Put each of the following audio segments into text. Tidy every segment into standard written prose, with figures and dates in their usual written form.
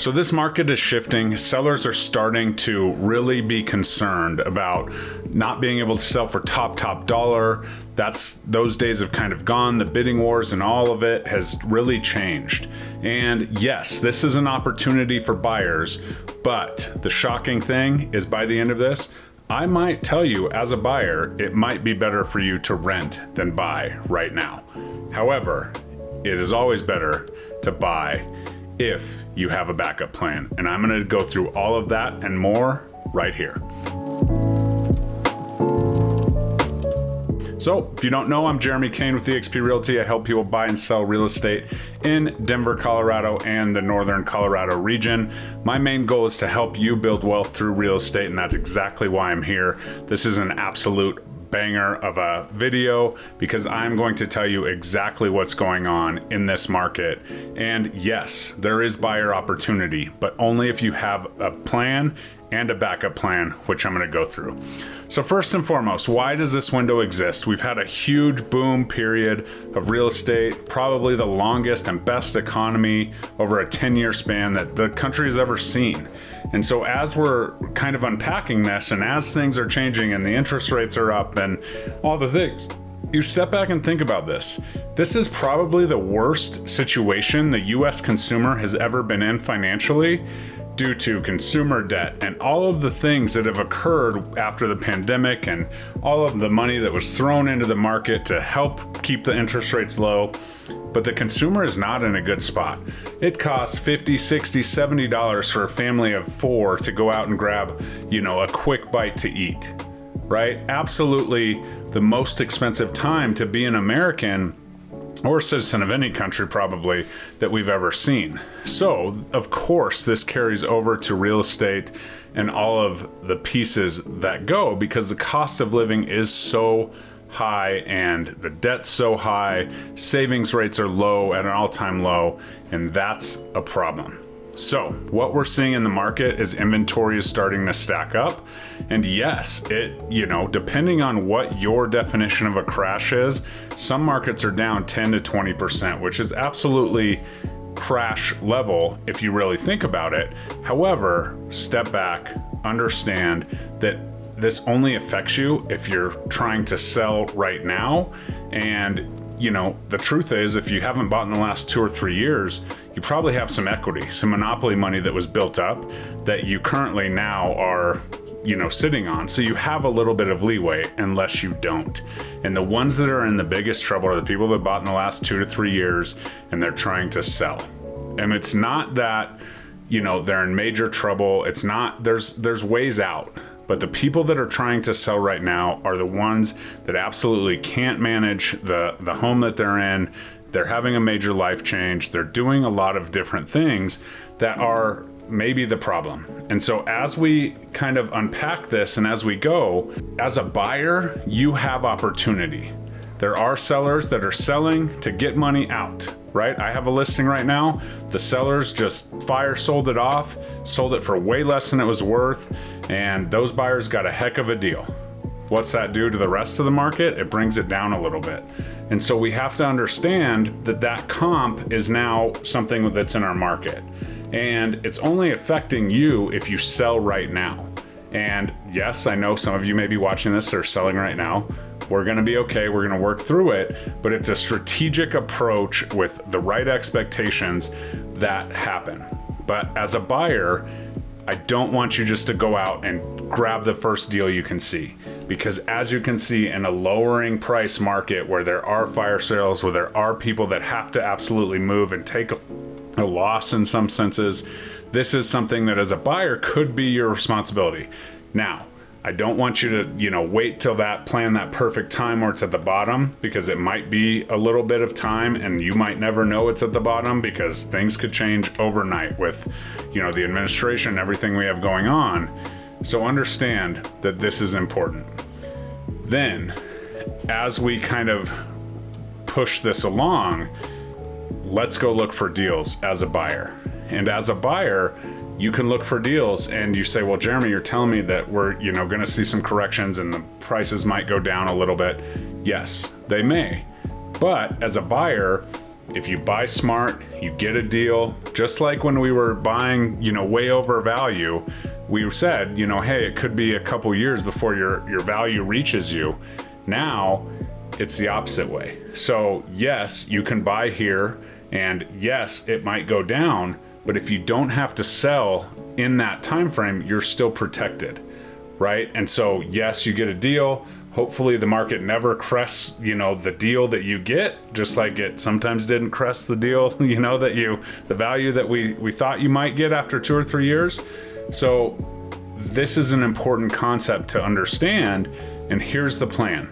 So this market is shifting. Sellers are starting to really be concerned about not being able to sell for top dollar. Those days have kind of gone. The bidding wars and all of it has really changed. And yes, this is an opportunity for buyers, but the shocking thing is by the end of this, I might tell you as a buyer, it might be better for you to rent than buy right now. However, it is always better to buy if you have a backup plan. And I'm going to go through all of that and more right here. So if you don't know, I'm Jeremy Kane with eXp Realty. I help people buy and sell real estate in Denver, Colorado, and the Northern Colorado region. My main goal is to help you build wealth through real estate, and that's exactly why I'm here. This is an absolute banger of a video because I'm going to tell you exactly what's going on in this market. And yes, there is buyer opportunity, but only if you have a plan and a backup plan, which I'm going to go through. So first and foremost, why does this window exist? We've had a huge boom period of real estate, probably the longest and best economy over a 10-year span that the country has ever seen. And so as we're kind of unpacking this and as things are changing and the interest rates are up and all the things, you step back and think about this. This is probably the worst situation the US consumer has ever been in financially, due to consumer debt and all of the things that have occurred after the pandemic and all of the money that was thrown into the market to help keep the interest rates low. But the consumer is not in a good spot. It costs $50, $60, $70 for a family of 4 to go out and grab, a quick bite to eat, right? Absolutely the most expensive time to be an American or citizen of any country probably that we've ever seen. So, of course, this carries over to real estate and all of the pieces that go because the cost of living is so high and the debt's so high, savings rates are low at an all-time low, and that's a problem. So what we're seeing in the market is inventory is starting to stack up. And yes, depending on what your definition of a crash is, some markets are down 10 to 20%, which is absolutely crash level if you really think about it. However, step back, understand that this only affects you if you're trying to sell right now. And the truth is, if you haven't bought in the last 2 or 3 years, you probably have some equity, some monopoly money that was built up that you currently now are, sitting on. So you have a little bit of leeway unless you don't. And the ones that are in the biggest trouble are the people that bought in the last 2 to 3 years and they're trying to sell. And it's not that, they're in major trouble. It's not, there's ways out. But the people that are trying to sell right now are the ones that absolutely can't manage the home that they're in. They're having a major life change. They're doing a lot of different things that are maybe the problem. And so as we kind of unpack this and as we go, as a buyer, you have opportunity. There are sellers that are selling to get money out, right? I have a listing right now. The sellers just sold it off, sold it for way less than it was worth, and those buyers got a heck of a deal. What's that do to the rest of the market? It brings it down a little bit. And so we have to understand that comp is now something that's in our market. And it's only affecting you if you sell right now. And yes, I know some of you may be watching this that are selling right now. We're going to be okay. We're going to work through it, but it's a strategic approach with the right expectations that happen. But as a buyer, I don't want you just to go out and grab the first deal you can see, because as you can see in a lowering price market where there are fire sales, where there are people that have to absolutely move and take a loss in some senses, this is something that as a buyer could be your responsibility. Now, I don't want you to, wait till plan that perfect time where it's at the bottom, because it might be a little bit of time and you might never know it's at the bottom because things could change overnight with, the administration and everything we have going on. So understand that this is important. Then, as we kind of push this along, let's go look for deals as a buyer. And as a buyer, you can look for deals and you say, well, Jeremy, you're telling me that we're, going to see some corrections and the prices might go down a little bit. Yes, they may. But as a buyer, if you buy smart, you get a deal. Just like when we were buying, way over value, we said, hey, it could be a couple years before your value reaches you. Now it's the opposite way. So yes, you can buy here, and yes, it might go down, but if you don't have to sell in that time frame, you're still protected, right? And so yes, you get a deal. Hopefully the market never crests, the deal that you get, just like it sometimes didn't crest the deal, the value that we thought you might get after 2 or 3 years. So this is an important concept to understand. And here's the plan.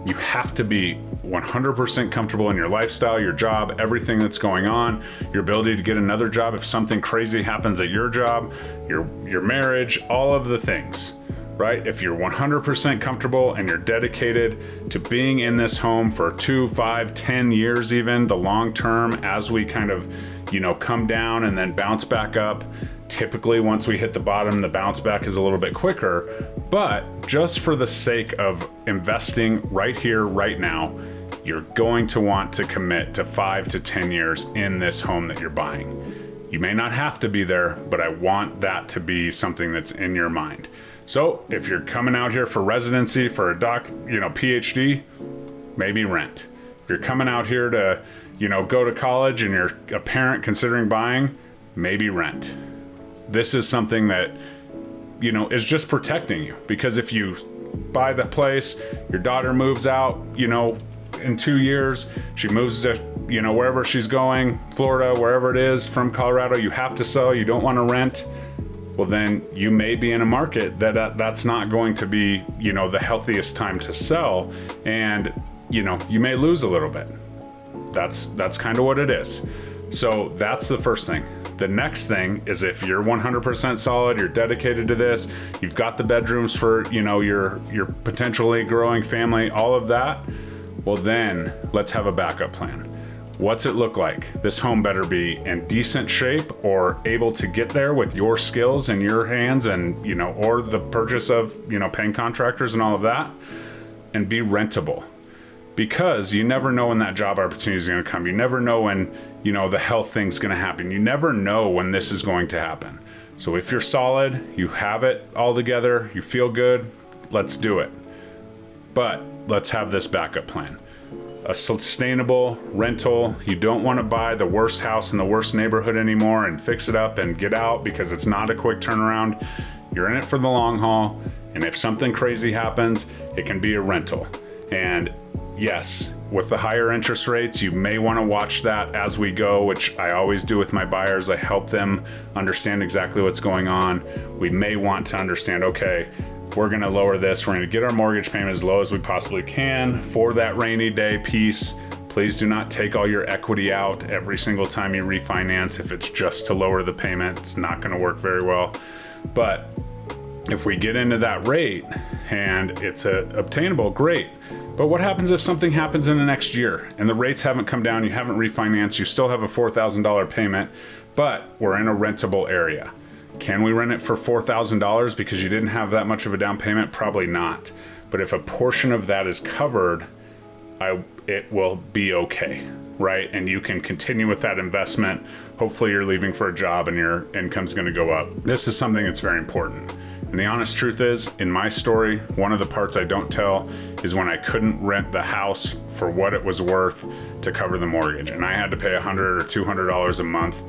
You have to be 100% comfortable in your lifestyle, your job, everything that's going on, your ability to get another job if something crazy happens at your job, your marriage, all of the things, right? If you're 100% comfortable and you're dedicated to being in this home for 2, 5, 10 years, even the long term, as we kind of, come down and then bounce back up. Typically, once we hit the bottom, the bounce back is a little bit quicker, but just for the sake of investing right here, right now, you're going to want to commit to 5 to 10 years in this home that you're buying. You may not have to be there, but I want that to be something that's in your mind. So if you're coming out here for residency, for a PhD, maybe rent. If you're coming out here to, go to college and you're a parent considering buying, maybe rent. This is something that, is just protecting you, because if you buy the place, your daughter moves out, in 2 years, she moves to, wherever she's going, Florida, wherever it is, from Colorado, you have to sell, you don't want to rent. Well, then you may be in a market that's not going to be, the healthiest time to sell. And, you may lose a little bit. That's kind of what it is. So that's the first thing. The next thing is, if you're 100% solid, you're dedicated to this, you've got the bedrooms for, your potentially growing family, all of that. Well, then let's have a backup plan. What's it look like? This home better be in decent shape or able to get there with your skills in your hands and, or the purchase of, paying contractors and all of that, and be rentable. Because you never know when that job opportunity is going to come. You never know when, the health thing's going to happen. You never know when this is going to happen. So if you're solid, you have it all together, you feel good, let's do it. But let's have this backup plan. A sustainable rental. You don't want to buy the worst house in the worst neighborhood anymore and fix it up and get out, because it's not a quick turnaround. You're in it for the long haul. And if something crazy happens, it can be a rental. And yes, with the higher interest rates, you may want to watch that as we go, which I always do with my buyers. I help them understand exactly what's going on. We may want to understand, okay, we're going to lower this. We're going to get our mortgage payment as low as we possibly can for that rainy day piece. Please do not take all your equity out every single time you refinance. If it's just to lower the payment, it's not going to work very well. But if we get into that rate and it's obtainable, great. But what happens if something happens in the next year and the rates haven't come down, you haven't refinanced, you still have a $4,000 payment, but we're in a rentable area? Can we rent it for $4,000 because you didn't have that much of a down payment? Probably not. But if a portion of that is covered, it will be okay, right? And you can continue with that investment. Hopefully you're leaving for a job and your income's going to go up. This is something that's very important. And the honest truth is, in my story, one of the parts I don't tell is when I couldn't rent the house for what it was worth to cover the mortgage. And I had to pay $100 or $200 a month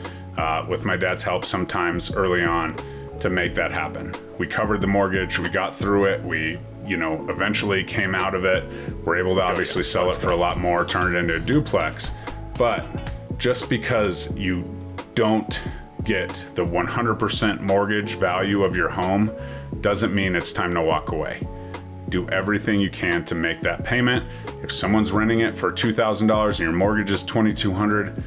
with my dad's help sometimes early on to make that happen. We covered the mortgage, we got through it, we eventually came out of it. We're able to obviously sell it for a lot more, turn it into a duplex. But just because you don't get the 100% mortgage value of your home doesn't mean it's time to walk away. Do everything you can to make that payment. If someone's renting it for $2,000 and your mortgage is $2,200,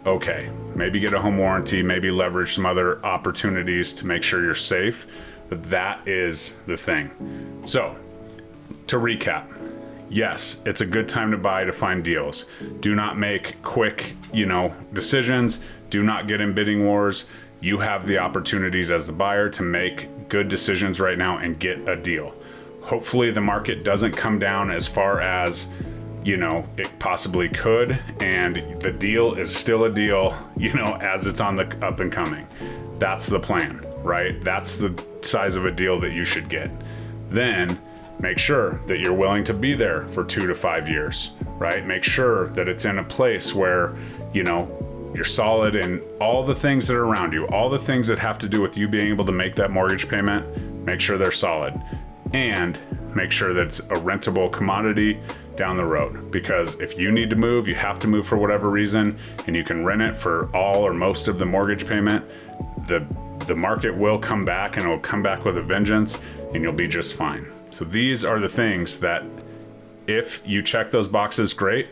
okay, maybe get a home warranty, maybe leverage some other opportunities to make sure you're safe. But that is the thing. So, to recap, yes, it's a good time to buy, to find deals. Do not make quick, decisions. Do not get in bidding wars. You have the opportunities as the buyer to make good decisions right now and get a deal. Hopefully the market doesn't come down as far as it possibly could, and the deal is still a deal, as it's on the up and coming. That's the plan, right? That's the size of a deal that you should get. Then make sure that you're willing to be there for 2 to 5 years, right? Make sure that it's in a place where, you're solid in all the things that are around you, all the things that have to do with you being able to make that mortgage payment, make sure they're solid. And make sure that it's a rentable commodity down the road. Because if you need to move, you have to move for whatever reason, and you can rent it for all or most of the mortgage payment, the market will come back, and it will come back with a vengeance, and you'll be just fine. So these are the things that if you check those boxes, great.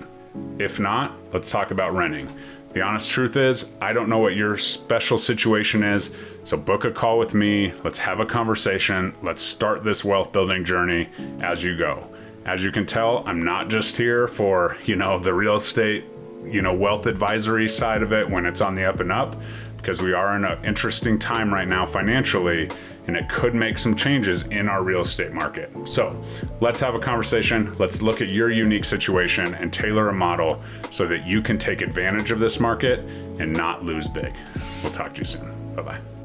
If not, let's talk about renting. The honest truth is, I don't know what your special situation is, so book a call with me. Let's have a conversation. Let's start this wealth building journey as you go. As you can tell, I'm not just here for, the real estate, wealth advisory side of it when it's on the up and up, because we are in an interesting time right now financially, and it could make some changes in our real estate market. So let's have a conversation. Let's look at your unique situation and tailor a model so that you can take advantage of this market and not lose big. We'll talk to you soon. Bye-bye.